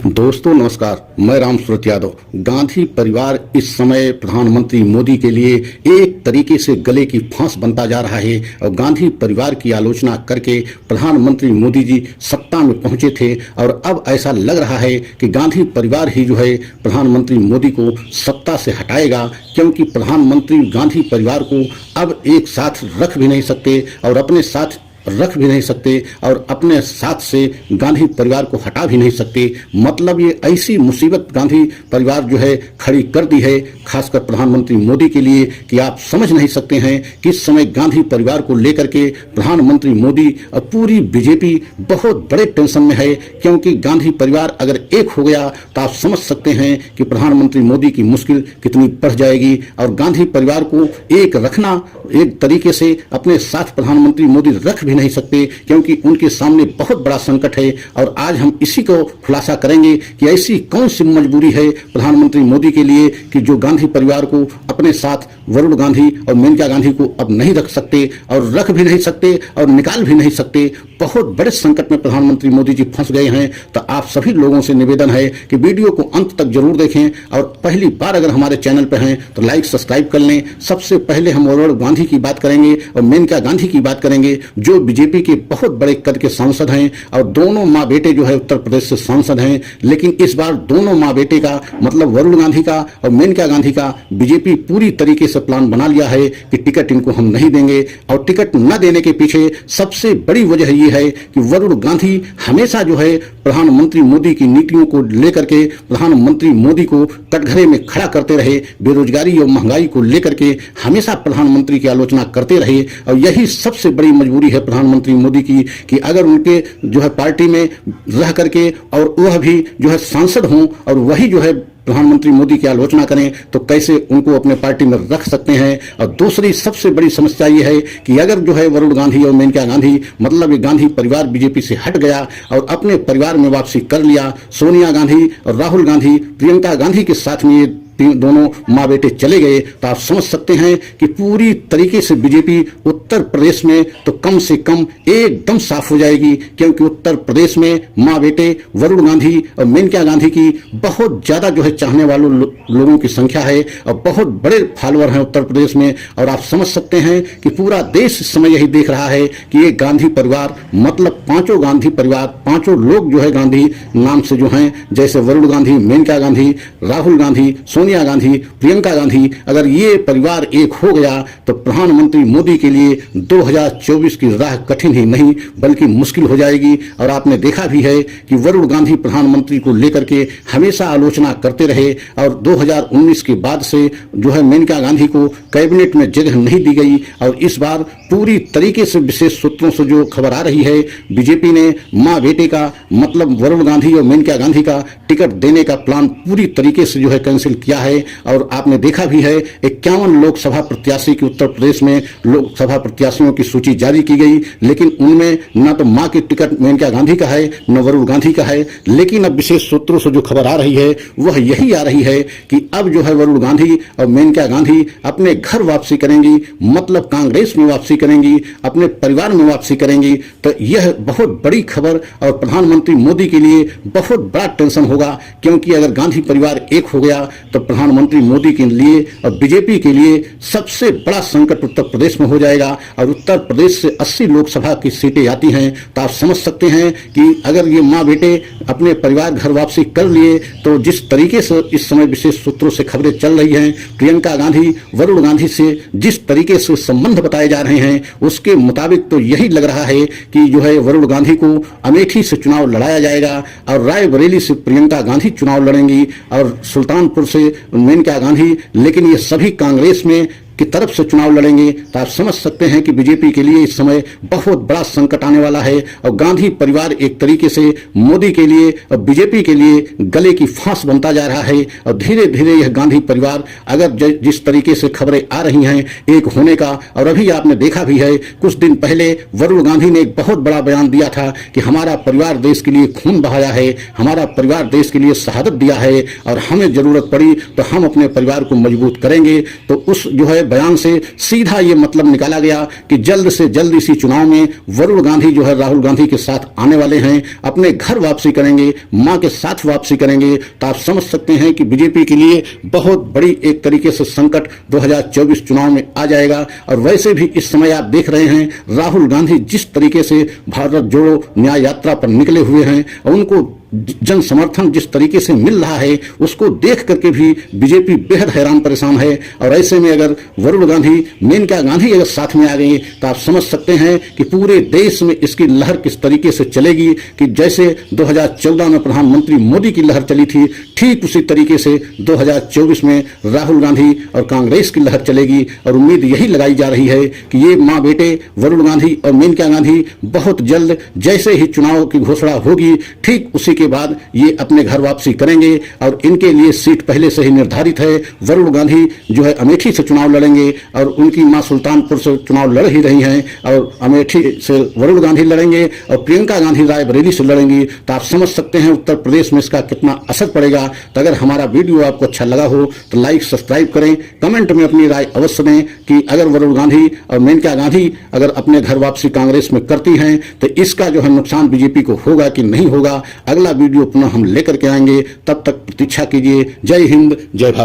दोस्तों नमस्कार, मैं राम सूरत यादव। गांधी परिवार इस समय प्रधानमंत्री मोदी के लिए एक तरीके से गले की फांस बनता जा रहा है और गांधी परिवार की आलोचना करके प्रधानमंत्री मोदी जी सत्ता में पहुंचे थे और अब ऐसा लग रहा है कि गांधी परिवार ही जो है प्रधानमंत्री मोदी को सत्ता से हटाएगा, क्योंकि प्रधानमंत्री गांधी परिवार को अब एक साथ रख भी नहीं सकते और अपने साथ रख भी नहीं सकते और अपने साथ से गांधी परिवार को हटा भी नहीं सकते। मतलब ये ऐसी मुसीबत गांधी परिवार जो है खड़ी कर दी है, खासकर प्रधानमंत्री मोदी के लिए, कि आप समझ नहीं सकते हैं कि इस समय गांधी परिवार को लेकर के प्रधानमंत्री मोदी और पूरी बीजेपी बहुत बड़े टेंशन में है। क्योंकि गांधी परिवार अगर एक हो गया तो आप समझ सकते हैं कि प्रधानमंत्री मोदी की मुश्किल कितनी बढ़ जाएगी। और गांधी परिवार को एक रखना एक तरीके से अपने साथ प्रधानमंत्री मोदी रख नहीं सकते, क्योंकि उनके सामने बहुत बड़ा संकट है। और आज हम इसी को खुलासा करेंगे कि ऐसी कौन सी मजबूरी है प्रधानमंत्री मोदी के लिए कि जो गांधी परिवार को अपने साथ वरुण गांधी और मेनका गांधी को अब नहीं रख सकते और रख भी नहीं सकते और निकाल भी नहीं सकते। बहुत बड़े संकट में प्रधानमंत्री मोदी जी फंस गए हैं। तो आप सभी लोगों से निवेदन है कि वीडियो को अंत तक जरूर देखें और पहली बार अगर हमारे चैनल पर हैं तो लाइक सब्सक्राइब कर लें। सबसे पहले हम वरुण गांधी की बात करेंगे और मेनका गांधी की बात करेंगे, जो बीजेपी के बहुत बड़े कद के सांसद हैं और दोनों मां बेटे जो है उत्तर प्रदेश से सांसद हैं। लेकिन इस बार दोनों मां बेटे का मतलब वरुण गांधी का और मेनका गांधी का बीजेपी पूरी तरीके से प्लान बना लिया है कि टिकट इनको हम नहीं देंगे। और टिकट न देने के पीछे सबसे बड़ी वजह यह है कि वरुण गांधी हमेशा जो है प्रधानमंत्री मोदी की नीतियों को लेकर के प्रधानमंत्री मोदी को कटघरे में खड़ा करते रहे, बेरोजगारी और महंगाई को लेकर के हमेशा प्रधानमंत्री की आलोचना करते रहे। और यही सबसे बड़ी मजबूरी है प्रधानमंत्री मोदी की कि अगर उनके जो है पार्टी में रह करके और वह भी जो है सांसद हों और वही जो है प्रधानमंत्री मोदी की आलोचना करें तो कैसे उनको अपने पार्टी में रख सकते हैं। और दूसरी सबसे बड़ी समस्या ये है कि अगर जो है वरुण गांधी और मेनका गांधी मतलब ये गांधी परिवार बीजेपी से हट गया और अपने परिवार में वापसी कर लिया, सोनिया गांधी और राहुल गांधी प्रियंका गांधी के साथ में ये दोनों माँ बेटे चले गए, तो आप समझ सकते हैं कि पूरी तरीके से बीजेपी उत्तर प्रदेश में तो कम से कम एकदम साफ हो जाएगी। क्योंकि उत्तर प्रदेश में माँ बेटे वरुण गांधी और मेनका गांधी की बहुत ज्यादा जो है चाहने वालों लोगों की संख्या है और बहुत बड़े फॉलोअर हैं उत्तर प्रदेश में। और आप समझ सकते हैं कि पूरा देश इस समय यही देख रहा है कि ये गांधी परिवार मतलब पांचों गांधी परिवार, पांचों लोग जो है गांधी नाम से जो हैं, जैसे वरुण गांधी, मेनका गांधी, राहुल गांधी, सोनिया गांधी, प्रियंका गांधी, अगर ये परिवार एक हो गया तो प्रधानमंत्री मोदी के लिए 2024 की राह कठिन ही नहीं बल्कि मुश्किल हो जाएगी। और आपने देखा भी है कि वरुण गांधी प्रधानमंत्री को लेकर के हमेशा आलोचना करते रहे और 2019 के बाद से जो है मेनका गांधी को कैबिनेट में जगह नहीं दी गई। और इस बार पूरी तरीके से विशेष सूत्रों से जो खबर आ रही है, बीजेपी ने मां बेटे का मतलब वरुण गांधी और मेनका गांधी का टिकट देने का प्लान पूरी तरीके से जो है कैंसिल किया है। और आपने देखा भी है 51 लोकसभा प्रत्याशी की उत्तर प्रदेश में लोकसभा प्रत्याशियों की सूची जारी की गई, लेकिन उनमें न तो मां की टिकट मेनका गांधी का है न वरुण गांधी का है। लेकिन अब विशेष सूत्रों से जो खबर आ रही है वह यही आ रही है कि अब जो है वरुण गांधी और मेनका गांधी अपने घर वापसी करेंगी, मतलब कांग्रेस में वापसी करेंगी, अपने परिवार में वापसी करेंगी। तो यह बहुत बड़ी खबर और प्रधानमंत्री मोदी के लिए बहुत बड़ा टेंशन होगा। क्योंकि अगर गांधी परिवार एक हो गया तो प्रधानमंत्री मोदी के लिए और बीजेपी के लिए सबसे बड़ा संकट उत्तर प्रदेश में हो जाएगा। और उत्तर प्रदेश से 80 लोकसभा की सीटें आती हैं, तो आप समझ सकते हैं कि अगर ये मां बेटे अपने परिवार घर वापसी कर लिए तो जिस तरीके से इस समय विशेष सूत्रों से खबरें चल रही हैं, प्रियंका गांधी वरुण गांधी से जिस तरीके से संबंध बताए जा रहे हैं उसके मुताबिक तो यही लग रहा है कि जो है वरुण गांधी को अमेठी से चुनाव लड़ाया जाएगा और रायबरेली से प्रियंका गांधी चुनाव लड़ेंगी और सुल्तानपुर से मेनका गांधी, लेकिन ये सभी कांग्रेस में की तरफ से चुनाव लड़ेंगे। तो आप समझ सकते हैं कि बीजेपी के लिए इस समय बहुत बड़ा संकट आने वाला है। और गांधी परिवार एक तरीके से मोदी के लिए और बीजेपी के लिए गले की फांस बनता जा रहा है। और धीरे धीरे यह गांधी परिवार अगर जिस तरीके से खबरें आ रही हैं एक होने का, और अभी आपने देखा भी है कुछ दिन पहले वरुण गांधी ने एक बहुत बड़ा बयान दिया था कि हमारा परिवार देश के लिए खून बहाया है, हमारा परिवार देश के लिए शहादत दिया है और हमें जरूरत पड़ी तो हम अपने परिवार को मजबूत करेंगे। तो उस जो है बयान से सीधा ये मतलब निकाला गया कि जल्द से जल्द इसी चुनाव में वरुण गांधी जो है राहुल गांधी के साथ आने वाले हैं, अपने घर वापसी करेंगे, मां के साथ वापसी करेंगे। तो आप समझ सकते हैं कि बीजेपी के लिए बहुत बड़ी एक तरीके से संकट 2024 चुनाव में आ जाएगा। और वैसे भी इस समय आप देख रहे हैं राहुल गांधी जिस तरीके से भारत जोड़ो न्याय यात्रा पर निकले हुए हैं और उनको जन समर्थन जिस तरीके से मिल रहा है उसको देख करके भी बीजेपी बेहद हैरान परेशान है। और ऐसे में अगर वरुण गांधी, मेनका गांधी अगर साथ में आ गई तो आप समझ सकते हैं कि पूरे देश में इसकी लहर किस तरीके से चलेगी कि जैसे 2014 में प्रधानमंत्री मोदी की लहर चली थी, ठीक उसी तरीके से 2024 में राहुल गांधी और कांग्रेस की लहर चलेगी। और उम्मीद यही लगाई जा रही है कि ये मां बेटे वरुण गांधी और मेनका गांधी बहुत जल्द जैसे ही चुनाव की घोषणा होगी ठीक उसी के बाद ये अपने घर वापसी करेंगे। और इनके लिए सीट पहले से ही निर्धारित है। वरुण गांधी जो है अमेठी से चुनाव लड़ेंगे और उनकी मां सुल्तानपुर से चुनाव लड़ ही रही हैं और अमेठी से वरुण गांधी लड़ेंगे और प्रियंका गांधी रायबरेली से लड़ेंगी। तो आप समझ सकते हैं उत्तर प्रदेश में इसका कितना असर पड़ेगा। तो अगर हमारा वीडियो आपको अच्छा लगा हो तो लाइक सब्सक्राइब करें, कमेंट में अपनी राय अवश्य दें कि अगर वरुण गांधी और मेनका गांधी अगर अपने घर वापसी कांग्रेस में करती हैं तो इसका जो है नुकसान बीजेपी को होगा कि नहीं होगा। अगला वीडियो पुनः हम लेकर के आएंगे, तब तक प्रतीक्षा कीजिए। जय हिंद, जय भारत।